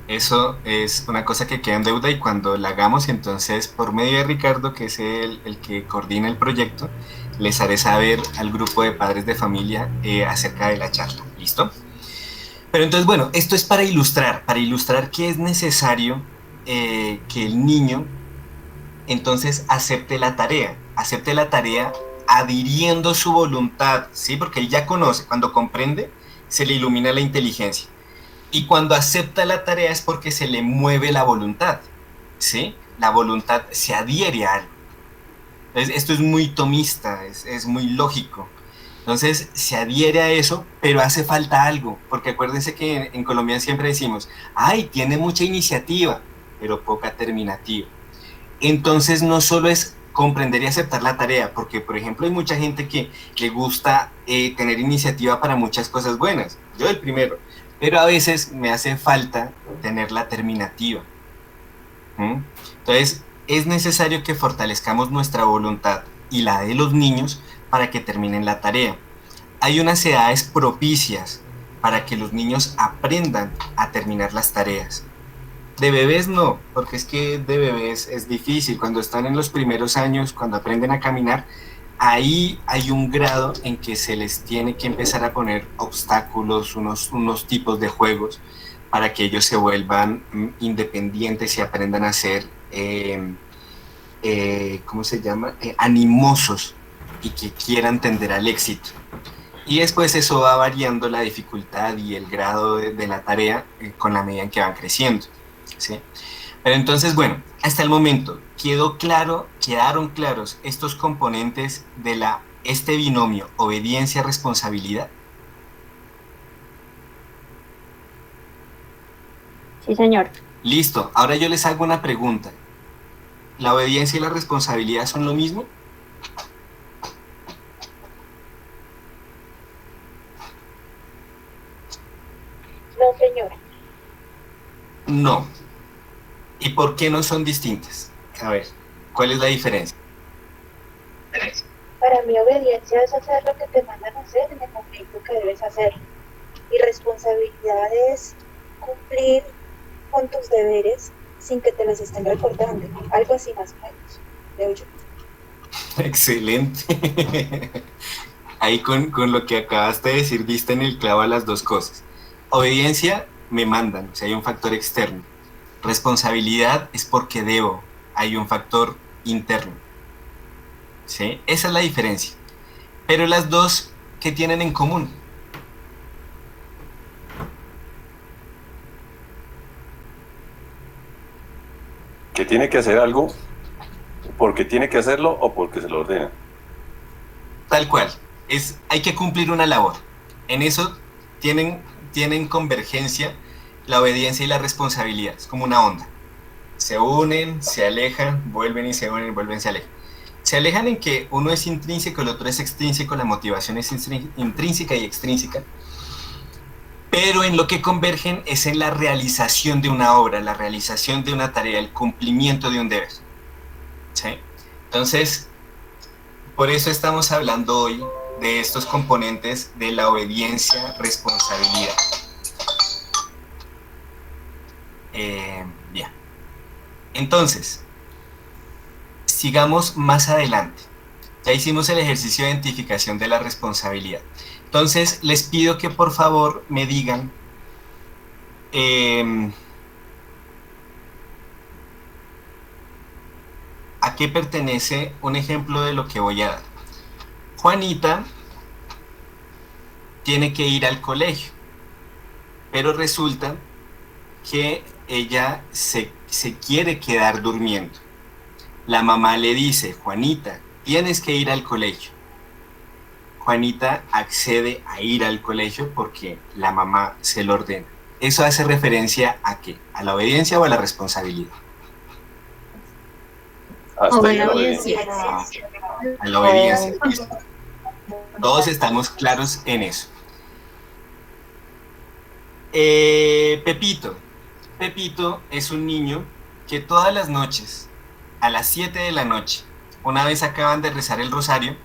Speaker 1: eso es una cosa que queda en deuda y cuando la hagamos, entonces, por medio de Ricardo, que es el que coordina el proyecto, les haré saber al grupo de padres de familia acerca de la charla. ¿Listo? Pero entonces, bueno, esto es para ilustrar que es necesario que el niño entonces acepte la tarea adhiriendo su voluntad, ¿sí? Porque él ya conoce, cuando comprende, se le ilumina la inteligencia. Y cuando acepta la tarea es porque se le mueve la voluntad, ¿sí? La voluntad se adhiere a algo. Entonces, esto es muy tomista, es muy lógico. Entonces, se adhiere a eso, pero hace falta algo, porque acuérdense que en Colombia siempre decimos, ay, tiene mucha iniciativa, pero poca terminativa. Entonces, no solo es comprender y aceptar la tarea, porque, por ejemplo, hay mucha gente que le gusta tener iniciativa para muchas cosas buenas, yo el primero, pero a veces me hace falta tener la terminativa. Entonces, es necesario que fortalezcamos nuestra voluntad y la de los niños para que terminen la tarea. Hay unas edades propicias para que los niños aprendan a terminar las tareas. De bebés no, porque es que de bebés es difícil. Cuando están en los primeros años, cuando aprenden a caminar, ahí hay un grado en que se les tiene que empezar a poner obstáculos, unos tipos de juegos para que ellos se vuelvan independientes y aprendan a ser, ¿cómo se llama? Animosos y que quieran tender al éxito. Y después eso va variando la dificultad y el grado de la tarea con la medida en que van creciendo, ¿sí? Pero entonces, bueno, hasta el momento, quedaron claros estos componentes de este binomio obediencia-responsabilidad?
Speaker 6: Sí, señor.
Speaker 1: Listo, ahora yo les hago una pregunta. ¿La obediencia y la responsabilidad son lo mismo?
Speaker 3: No, señor.
Speaker 1: No. ¿Y por qué no son distintas? A ver, ¿cuál es la diferencia?
Speaker 3: Para mí obediencia es hacer lo que te mandan a hacer en el momento que debes hacerlo. Y responsabilidad es cumplir con tus deberes sin que te los estén recordando. Algo así más o menos, creo yo.
Speaker 1: Excelente. Ahí con lo que acabaste de decir, diste en el clavo a las dos cosas. Obediencia, me mandan, o sea, hay un factor externo. Responsabilidad es porque debo, hay un factor interno. ¿Sí? Esa es la diferencia. Pero las dos, ¿qué tienen en común?
Speaker 7: Que tiene que hacer algo porque tiene que hacerlo o porque se lo ordena.
Speaker 1: Tal cual. Hay que cumplir una labor. En eso tienen convergencia la obediencia y la responsabilidad. Es como una onda. Se unen, se alejan, vuelven y se unen, vuelven y se alejan. Se alejan en que uno es intrínseco, el otro es extrínseco, la motivación es intrínseca y extrínseca. Pero en lo que convergen es en la realización de una obra, la realización de una tarea, el cumplimiento de un deber. ¿Sí? Entonces, por eso estamos hablando hoy de estos componentes de la obediencia, responsabilidad. Bien. Entonces, sigamos más adelante. Ya hicimos el ejercicio de identificación de la responsabilidad. Entonces, les pido que por favor me digan a qué pertenece un ejemplo de lo que voy a dar. Juanita tiene que ir al colegio, pero resulta que ella se quiere quedar durmiendo. La mamá le dice, Juanita, tienes que ir al colegio. Juanita accede a ir al colegio porque la mamá se lo ordena. ¿Eso hace referencia a qué? ¿A la obediencia o a la responsabilidad?
Speaker 7: Hasta ahí la obediencia.
Speaker 1: A la obediencia. Todos estamos claros en eso. Pepito. Pepito es un niño que todas las noches, a las 7 de la noche, una vez acaban de rezar el rosario,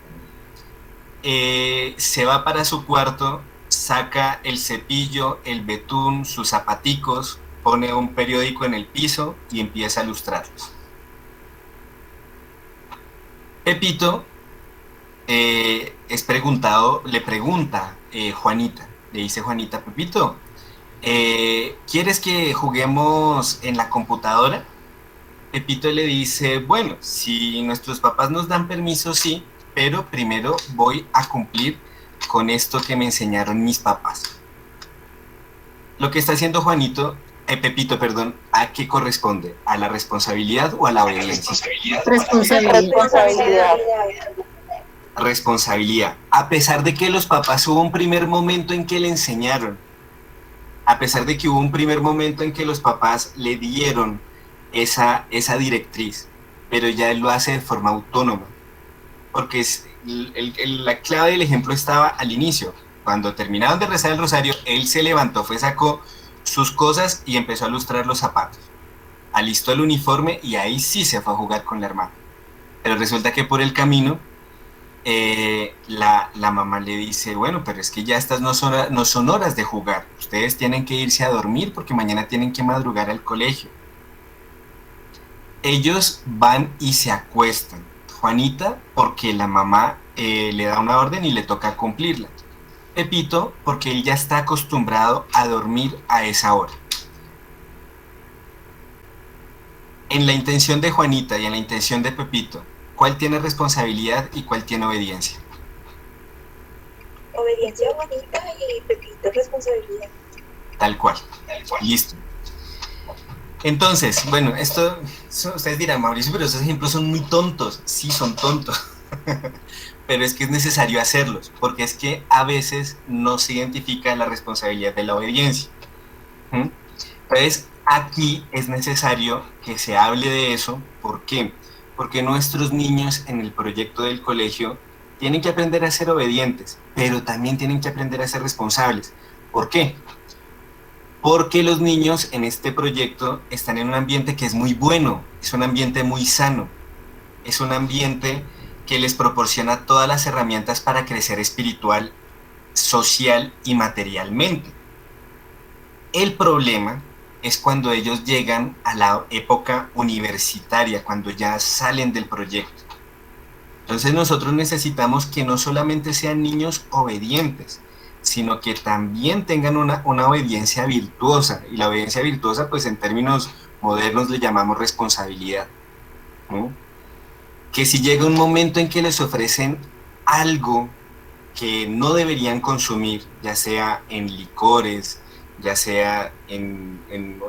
Speaker 1: se va para su cuarto, saca el cepillo, el betún, sus zapaticos, pone un periódico en el piso y empieza a lustrarlos. Pepito le pregunta Juanita, le dice Juanita, Pepito, ¿quieres que juguemos en la computadora? Pepito le dice, bueno, si nuestros papás nos dan permiso, sí, pero primero voy a cumplir con esto que me enseñaron mis papás. Lo que está haciendo Pepito, ¿a qué corresponde? ¿A la responsabilidad o a la obediencia? Responsabilidad. A pesar de que los papás hubo un primer momento en que le enseñaron, a pesar de que hubo un primer momento en que los papás le dieron esa directriz, pero ya él lo hace de forma autónoma, porque la clave del ejemplo estaba al inicio. Cuando terminaron de rezar el rosario, él se levantó, sacó sus cosas y empezó a lustrar los zapatos, alistó el uniforme y ahí sí se fue a jugar con la hermana. Pero resulta que por el camino la mamá le dice, bueno, pero es que ya estas no son horas de jugar, ustedes tienen que irse a dormir porque mañana tienen que madrugar al colegio. Ellos van y se acuestan. Juanita porque la mamá le da una orden y le toca cumplirla. Pepito porque él ya está acostumbrado a dormir a esa hora. En la intención de Juanita y en la intención de Pepito, ¿cuál tiene responsabilidad y cuál tiene obediencia?
Speaker 3: Obediencia a Juanita y Pepito responsabilidad.
Speaker 1: Tal cual. Listo. Entonces, bueno, ustedes dirán, Mauricio, pero esos ejemplos son muy tontos. Sí, son tontos. Pero es que es necesario hacerlos, porque es que a veces no se identifica la responsabilidad de la obediencia. Entonces, aquí es necesario que se hable de eso. ¿Por qué? Porque nuestros niños en el proyecto del colegio tienen que aprender a ser obedientes, pero también tienen que aprender a ser responsables. ¿Por qué? Porque los niños en este proyecto están en un ambiente que es muy bueno, es un ambiente muy sano, es un ambiente que les proporciona todas las herramientas para crecer espiritual, social y materialmente. El problema es cuando ellos llegan a la época universitaria, cuando ya salen del proyecto. Entonces nosotros necesitamos que no solamente sean niños obedientes, sino que también tengan una obediencia virtuosa. Y la obediencia virtuosa, pues en términos modernos le llamamos responsabilidad, ¿no? Que si llega un momento en que les ofrecen algo que no deberían consumir, ya sea en licores, ya sea en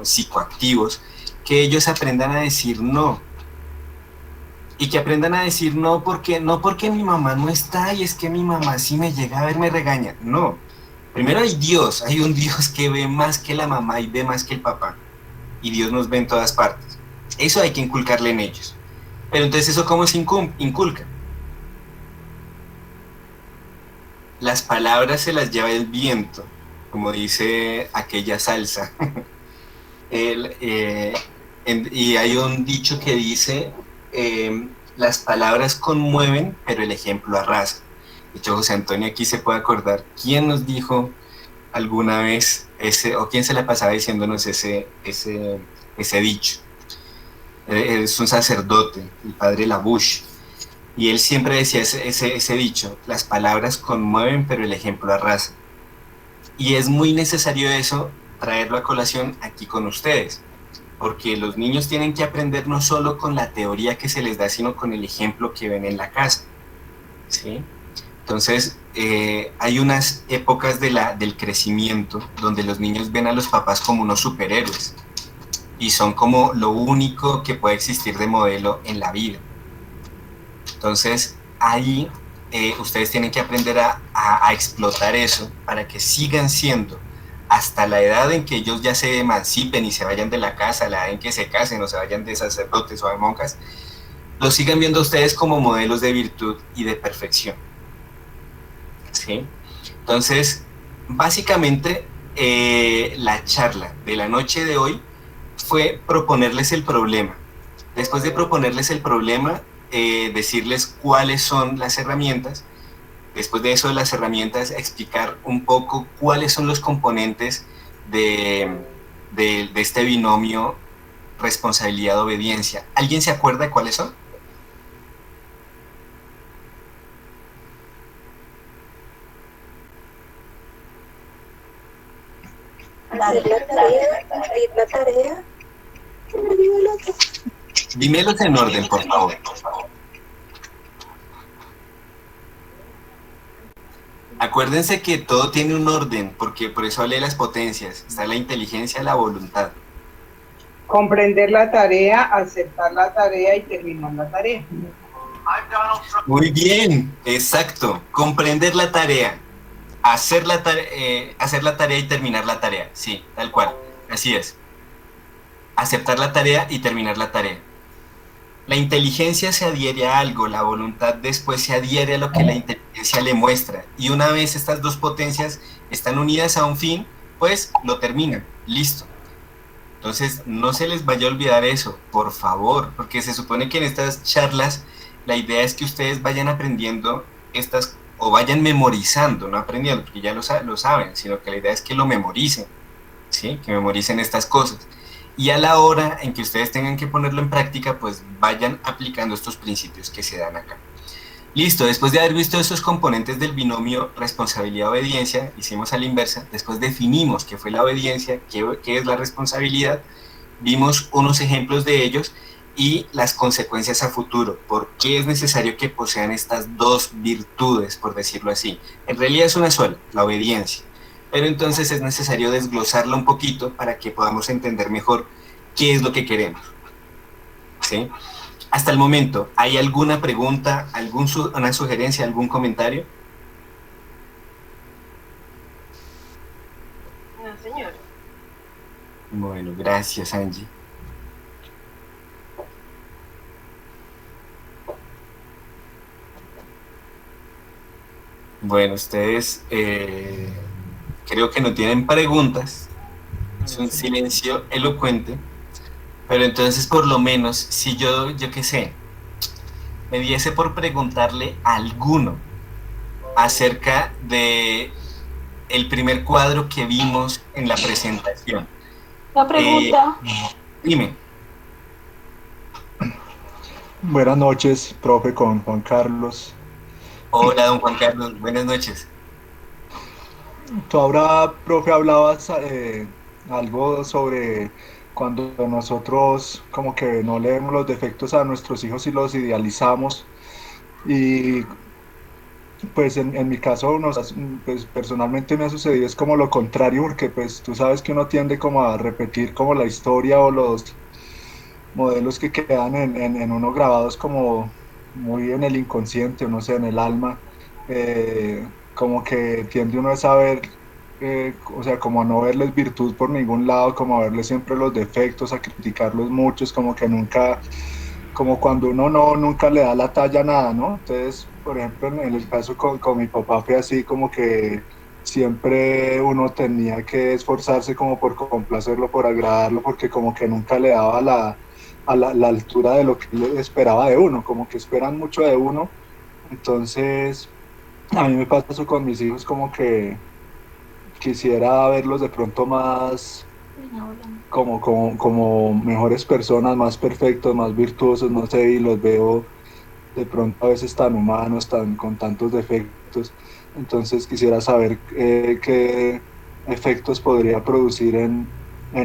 Speaker 1: psicoactivos, que ellos aprendan a decir no. Y que aprendan a decir no porque mi mamá no está y es que mi mamá si me llega a ver me regaña. No. Primero hay un Dios que ve más que la mamá y ve más que el papá. Y Dios nos ve en todas partes. Eso hay que inculcarle en ellos. Pero entonces, ¿eso cómo se inculca? Las palabras se las lleva el viento, como dice aquella salsa. Y hay un dicho que dice, las palabras conmueven, pero el ejemplo arrasa. De hecho, José Antonio aquí se puede acordar quién nos dijo alguna vez o quién se la pasaba diciéndonos ese dicho. Es un sacerdote, el padre Labuche, y él siempre decía ese dicho: las palabras conmueven, pero el ejemplo arrasa. Y es muy necesario eso, traerlo a colación aquí con ustedes, porque los niños tienen que aprender no solo con la teoría que se les da, sino con el ejemplo que ven en la casa, ¿sí? Entonces, hay unas épocas del crecimiento donde los niños ven a los papás como unos superhéroes y son como lo único que puede existir de modelo en la vida. Entonces, ahí ustedes tienen que aprender a explotar eso para que sigan siendo, hasta la edad en que ellos ya se emancipen y se vayan de la casa, la edad en que se casen o se vayan de sacerdotes o de monjas, los sigan viendo a ustedes como modelos de virtud y de perfección. ¿Sí? Entonces, básicamente, la charla de la noche de hoy fue proponerles el problema. Después de proponerles el problema, decirles cuáles son las herramientas. Después de eso, de las herramientas, explicar un poco cuáles son los componentes de este binomio responsabilidad-obediencia. ¿Alguien se acuerda de cuáles son?
Speaker 3: Hacer la tarea, cumplir la tarea. Se me olvidó el otro.
Speaker 1: Dímelos en orden, por favor. Acuérdense que todo tiene un orden, porque por eso hablé de las potencias. Está la inteligencia, la voluntad.
Speaker 6: Comprender la tarea, aceptar la tarea y terminar la tarea.
Speaker 1: Muy bien, exacto. Comprender la tarea, hacer la tarea y terminar la tarea. Sí, tal cual. Así es. Aceptar la tarea y terminar la tarea. La inteligencia se adhiere a algo, la voluntad después se adhiere a lo que la inteligencia le muestra. Y una vez estas dos potencias están unidas a un fin, pues lo terminan. Listo. Entonces, no se les vaya a olvidar eso, por favor, porque se supone que en estas charlas la idea es que ustedes vayan aprendiendo estas, o vayan memorizando, no aprendiendo, porque ya lo saben, sino que la idea es que lo memoricen, ¿sí? Que memoricen estas cosas. Y a la hora en que ustedes tengan que ponerlo en práctica, pues vayan aplicando estos principios que se dan acá. Listo, después de haber visto estos componentes del binomio responsabilidad-obediencia, hicimos a la inversa, después definimos qué fue la obediencia, qué es la responsabilidad, vimos unos ejemplos de ellos y las consecuencias a futuro, por qué es necesario que posean estas dos virtudes, por decirlo así. En realidad es una sola, la obediencia. Pero entonces es necesario desglosarla un poquito para que podamos entender mejor qué es lo que queremos. ¿Sí? Hasta el momento, ¿hay alguna pregunta, una sugerencia, algún comentario?
Speaker 8: No, señor.
Speaker 1: Bueno, gracias, Angie. Bueno, ustedes creo que no tienen preguntas. Es un silencio elocuente. Pero entonces, por lo menos, si yo qué sé, me diese por preguntarle a alguno acerca de el primer cuadro que vimos en la presentación.
Speaker 2: La pregunta.
Speaker 1: Dime.
Speaker 9: Buenas noches, profe, con Juan Carlos.
Speaker 1: Hola, don Juan Carlos, buenas noches.
Speaker 9: Tú ahora, profe, hablabas algo sobre cuando nosotros como que no leemos los defectos a nuestros hijos y los idealizamos. Y pues en mi caso, pues personalmente me ha sucedido es como lo contrario, porque pues tú sabes que uno tiende como a repetir como la historia o los modelos que quedan en uno grabados como muy en el inconsciente, o no sé, en el alma, como que tiende uno a saber, o sea, como a no verles virtud por ningún lado, como a verles siempre los defectos, a criticarlos muchos, como que nunca, como cuando uno nunca le da la talla a nada, ¿no? Entonces, por ejemplo, en el caso con mi papá fue así, como que siempre uno tenía que esforzarse como por complacerlo, por agradarlo, porque como que nunca le daba la altura de lo que él esperaba de uno, como que esperan mucho de uno. Entonces, a mí me pasa eso con mis hijos, como que quisiera verlos de pronto más como mejores personas, más perfectos, más virtuosos, no sé, y los veo de pronto a veces tan humanos, con tantos defectos. Entonces quisiera saber qué efectos podría producir en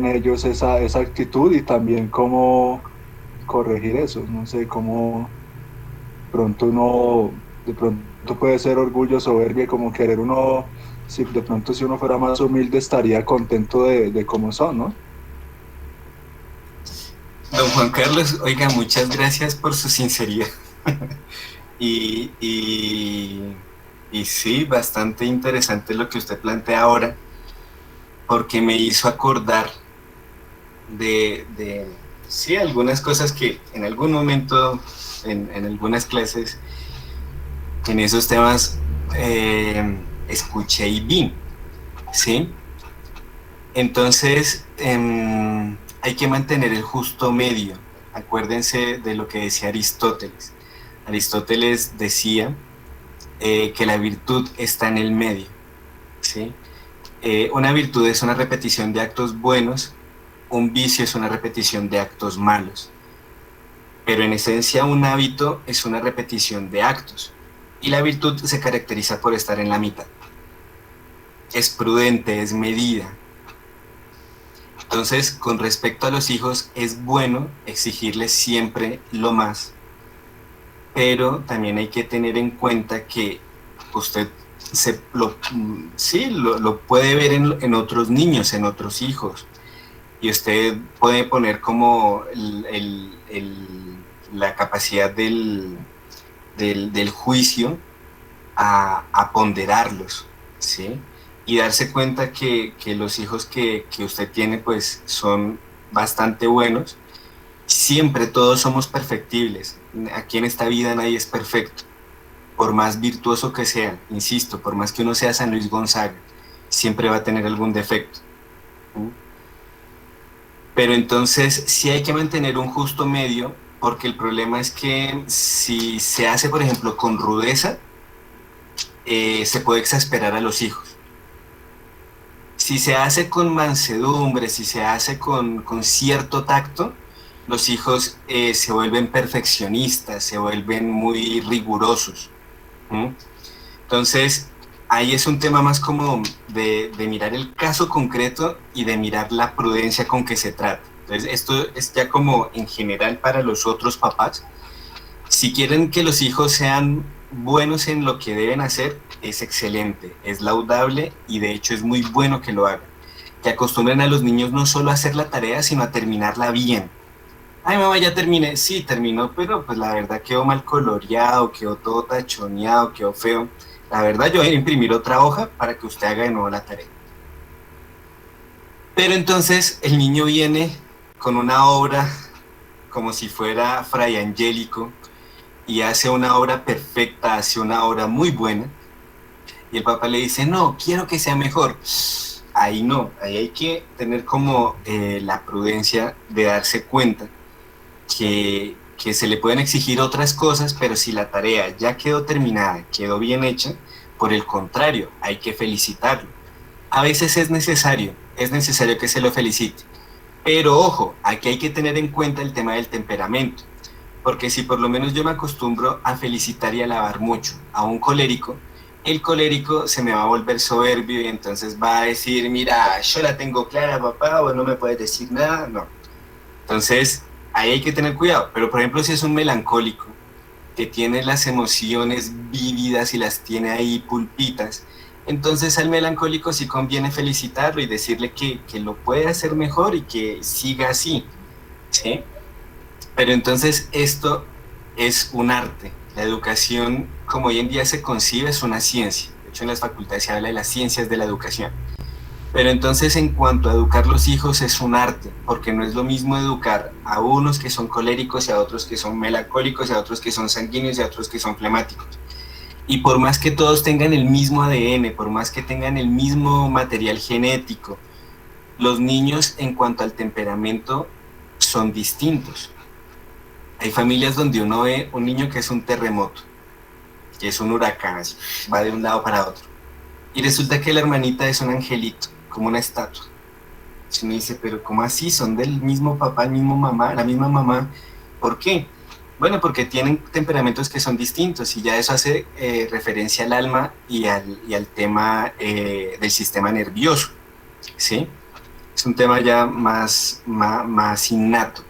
Speaker 9: ellos esa actitud, y también cómo corregir eso. No sé, cómo de pronto puede ser orgullo, soberbia, como querer uno, si de pronto si uno fuera más humilde estaría contento de cómo son, ¿no?
Speaker 1: Don Juan Carlos, oiga, muchas gracias por su sinceridad. y sí, bastante interesante lo que usted plantea ahora, porque me hizo acordar de sí, algunas cosas que en algún momento, en algunas clases, en esos temas, escuché y vi, ¿sí? Entonces, hay que mantener el justo medio. Acuérdense de lo que decía Aristóteles. Aristóteles decía que la virtud está en el medio, ¿sí? Una virtud es una repetición de actos buenos, un vicio es una repetición de actos malos. Pero en esencia un hábito es una repetición de actos. Y la virtud se caracteriza por estar en la mitad. Es prudente, es medida. Entonces, con respecto a los hijos, es bueno exigirles siempre lo más, pero también hay que tener en cuenta que usted lo puede ver en otros niños, en otros hijos, y usted puede poner como la capacidad del juicio a ponderarlos, ¿sí? Y darse cuenta que los hijos que usted tiene pues son bastante buenos. Siempre todos somos perfectibles. Aquí en esta vida nadie es perfecto. Por más virtuoso que sea, insisto, por más que uno sea San Luis Gonzaga, siempre va a tener algún defecto. Pero entonces sí hay que mantener un justo medio, porque el problema es que si se hace, por ejemplo, con rudeza, se puede exasperar a los hijos. Si se hace con mansedumbre, si se hace con cierto tacto, los hijos se vuelven perfeccionistas, se vuelven muy rigurosos. Entonces, ahí es un tema más como de mirar el caso concreto y de mirar la prudencia con que se trata. Entonces, esto es ya como en general para los otros papás. Si quieren que los hijos sean buenos en lo que deben hacer, es excelente, es laudable y de hecho es muy bueno que lo hagan. que acostumbren a los niños no solo a hacer la tarea, sino a terminarla bien. Ay, mamá, ya terminé. Sí, terminó, pero pues la verdad quedó mal coloreado, quedó todo tachoneado, quedó feo. La verdad, yo voy a imprimir otra hoja para que usted haga de nuevo la tarea. Pero entonces el niño viene con una obra como si fuera Fray Angélico y hace una obra perfecta, hace una obra muy buena. Y el papá le dice, no, quiero que sea mejor. Ahí no, ahí hay que tener como la prudencia de darse cuenta que se le pueden exigir otras cosas, pero si la tarea ya quedó terminada, quedó bien hecha, por el contrario, hay que felicitarlo. A veces es necesario que se lo felicite. Pero ojo, aquí hay que tener en cuenta el tema del temperamento, porque si por lo menos yo me acostumbro a felicitar y a alabar mucho a un colérico, el colérico se me va a volver soberbio y entonces va a decir, mira, yo la tengo clara, papá, o no me puedes decir nada, no. Entonces, ahí hay que tener cuidado. Pero por ejemplo, si es un melancólico que tiene las emociones vívidas y las tiene ahí pulpitas, entonces al melancólico sí conviene felicitarlo y decirle que lo puede hacer mejor y que siga así, ¿sí? Pero entonces esto es un arte. La educación, como hoy en día se concibe, es una ciencia. De hecho, en las facultades se habla de las ciencias de la educación. Pero entonces, en cuanto a educar los hijos, es un arte, porque no es lo mismo educar a unos que son coléricos y a otros que son melancólicos y a otros que son sanguíneos y a otros que son flemáticos. Y por más que todos tengan el mismo ADN, por más que tengan el mismo material genético, los niños en cuanto al temperamento son distintos. Hay familias donde uno ve un niño que es un terremoto, que es un huracán, así, va de un lado para otro. Y resulta que la hermanita es un angelito, como una estatua. Y uno dice, pero ¿cómo así? Son del mismo papá, el mismo mamá, la misma mamá. ¿Por qué? Bueno, porque tienen temperamentos que son distintos y ya eso hace referencia al alma y al tema del sistema nervioso, ¿sí? Es un tema ya más innato.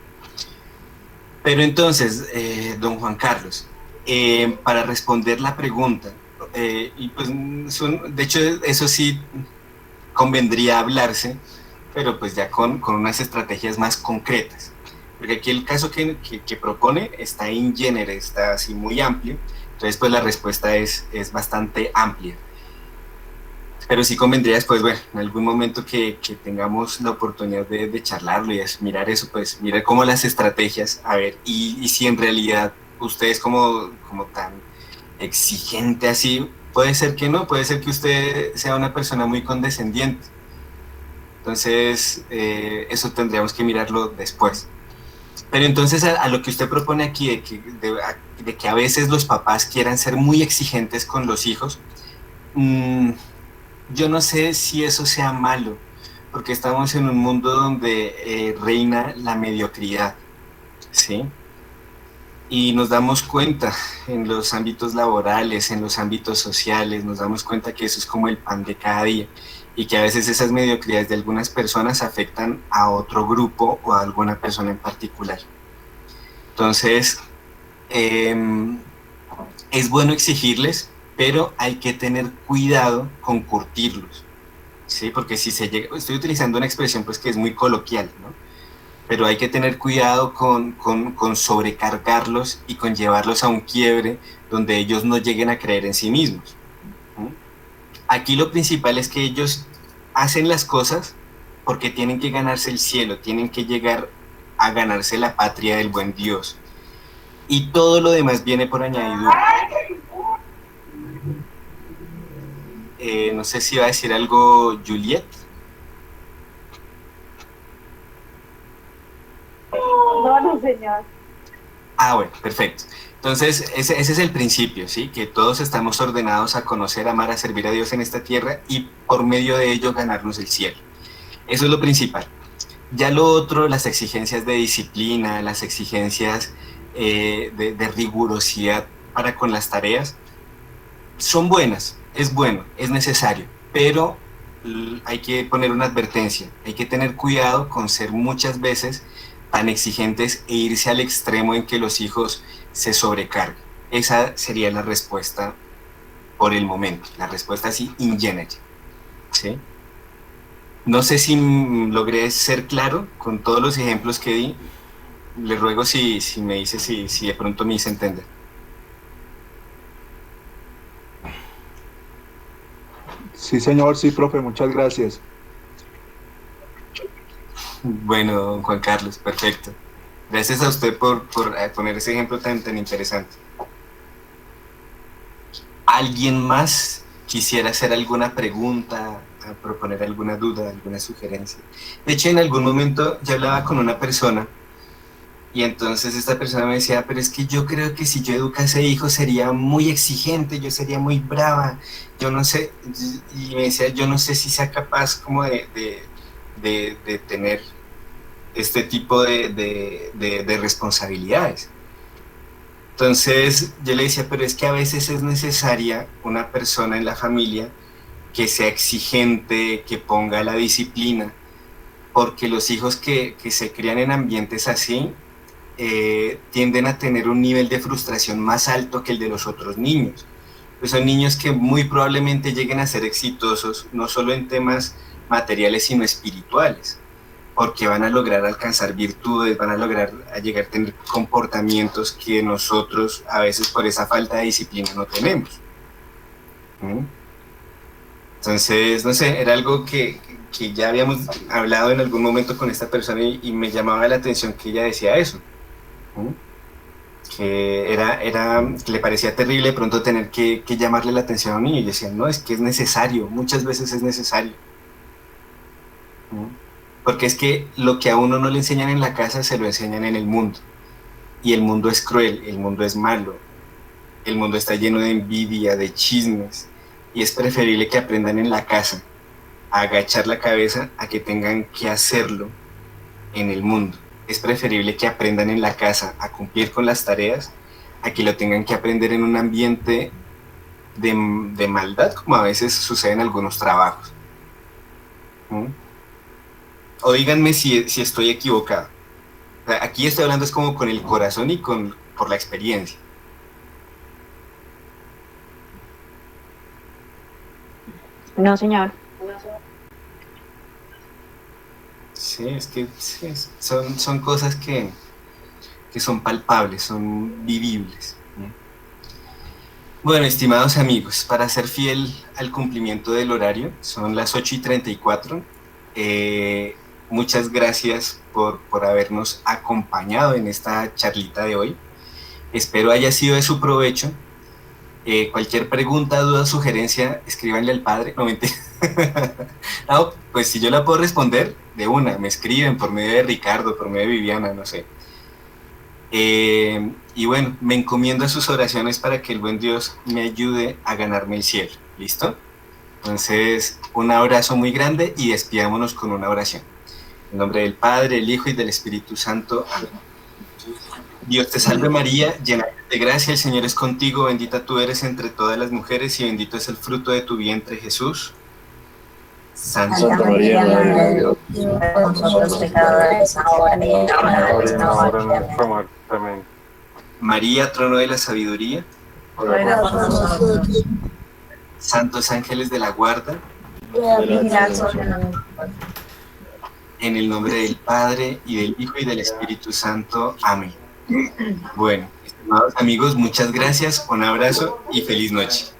Speaker 1: Pero entonces, don Juan Carlos, para responder la pregunta, y pues de hecho eso sí convendría hablarse, pero pues ya con unas estrategias más concretas. Porque aquí el caso que propone está in genere, está así muy amplio, entonces pues la respuesta es bastante amplia. Pero sí convendría después, bueno, en algún momento que tengamos la oportunidad de charlarlo y mirar eso, pues mirar cómo las estrategias, a ver, y si en realidad usted es como tan exigente así, puede ser que no, puede ser que usted sea una persona muy condescendiente. Entonces, eso tendríamos que mirarlo después. Pero entonces a lo que usted propone aquí, de que a veces los papás quieran ser muy exigentes con los hijos, yo no sé si eso sea malo, porque estamos en un mundo donde reina la mediocridad, ¿sí? Y nos damos cuenta en los ámbitos laborales, en los ámbitos sociales, nos damos cuenta que eso es como el pan de cada día y que a veces esas mediocridades de algunas personas afectan a otro grupo o a alguna persona en particular. Entonces, es bueno exigirles, pero hay que tener cuidado con curtirlos, ¿sí? Porque si se llega, estoy utilizando una expresión pues que es muy coloquial, ¿no? Pero hay que tener cuidado con sobrecargarlos y con llevarlos a un quiebre donde ellos no lleguen a creer en sí mismos. Aquí lo principal es que ellos hacen las cosas porque tienen que ganarse el cielo, tienen que llegar a ganarse la patria del buen Dios. Y todo lo demás viene por añadidura. No sé si va a decir algo Juliet.
Speaker 3: No, señor.
Speaker 1: Ah, bueno, perfecto. Entonces, ese es el principio, ¿sí? Que todos estamos ordenados a conocer, amar, a servir a Dios en esta tierra y por medio de ello ganarnos el cielo. Eso es lo principal. Ya lo otro, las exigencias de disciplina, las exigencias de rigurosidad para con las tareas, son buenas, es bueno, es necesario, pero hay que poner una advertencia, hay que tener cuidado con ser muchas veces tan exigentes e irse al extremo en que los hijos se sobrecarguen. Esa sería la respuesta por el momento, la respuesta así in general, ¿sí? No sé si logré ser claro con todos los ejemplos que di. Le ruego si me dice si de pronto me hice entender.
Speaker 9: Sí, señor, sí, profe, muchas gracias.
Speaker 1: Bueno, don Juan Carlos, perfecto. Gracias a usted por poner ese ejemplo tan interesante. ¿Alguien más quisiera hacer alguna pregunta, a proponer alguna duda, alguna sugerencia? De hecho, en algún momento yo hablaba con una persona y entonces esta persona me decía, pero es que yo creo que si yo educase hijos sería muy exigente, yo sería muy brava, yo no sé, y me decía, yo no sé si sea capaz como de tener este tipo de responsabilidades. Entonces yo le decía, pero es que a veces es necesaria una persona en la familia que sea exigente, que ponga la disciplina, porque los hijos que se crían en ambientes así tienden a tener un nivel de frustración más alto que el de los otros niños. Pues son niños que muy probablemente lleguen a ser exitosos, no solo en temas materiales, sino espirituales, porque van a lograr alcanzar virtudes, van a lograr llegar a tener comportamientos que nosotros a veces por esa falta de disciplina no tenemos. Entonces, no sé, era algo que ya habíamos hablado en algún momento con esta persona y me llamaba la atención que ella decía eso. Que que le parecía terrible de pronto tener que llamarle la atención a un niño, y decía, no, es que es necesario, muchas veces es necesario. Porque es que lo que a uno no le enseñan en la casa se lo enseñan en el mundo, y el mundo es cruel, el mundo es malo, el mundo está lleno de envidia, de chismes, y es preferible que aprendan en la casa a agachar la cabeza a que tengan que hacerlo en el mundo. Es preferible que aprendan en la casa a cumplir con las tareas a que lo tengan que aprender en un ambiente de maldad, como a veces sucede en algunos trabajos. O díganme si estoy equivocado. O sea, aquí estoy hablando es como con el corazón y por la experiencia.
Speaker 8: No, señor.
Speaker 1: Sí, es que sí, son cosas que son palpables, son vivibles. Bueno, estimados amigos, para ser fiel al cumplimiento del horario, son las 8:34. Muchas gracias por habernos acompañado en esta charlita de hoy. Espero haya sido de su provecho. Cualquier pregunta, duda, sugerencia, escríbanle al padre. No, mentira. No, pues si yo la puedo responder, de una, me escriben por medio de Ricardo, por medio de Viviana, no sé. Y bueno, me encomiendo a sus oraciones para que el buen Dios me ayude a ganarme el cielo. ¿Listo? Entonces, un abrazo muy grande y despidámonos con una oración. En nombre del Padre, del Hijo y del Espíritu Santo. Amén. Dios te salve María, llena de gracia, el Señor es contigo, bendita tú eres entre todas las mujeres y bendito es el fruto de tu vientre, Jesús.
Speaker 5: Santa María, Madre de Dios, por nosotros pecadores, ahora y en la hora de nuestra muerte.
Speaker 7: Amén.
Speaker 1: María, trono de la sabiduría.
Speaker 5: Ruega por nosotros.
Speaker 1: Santos ángeles de la guarda.
Speaker 5: Vigilad sobre nosotros.
Speaker 1: En el nombre del Padre, y del Hijo, y del Espíritu Santo. Amén. Bueno, estimados amigos, muchas gracias, un abrazo y feliz noche.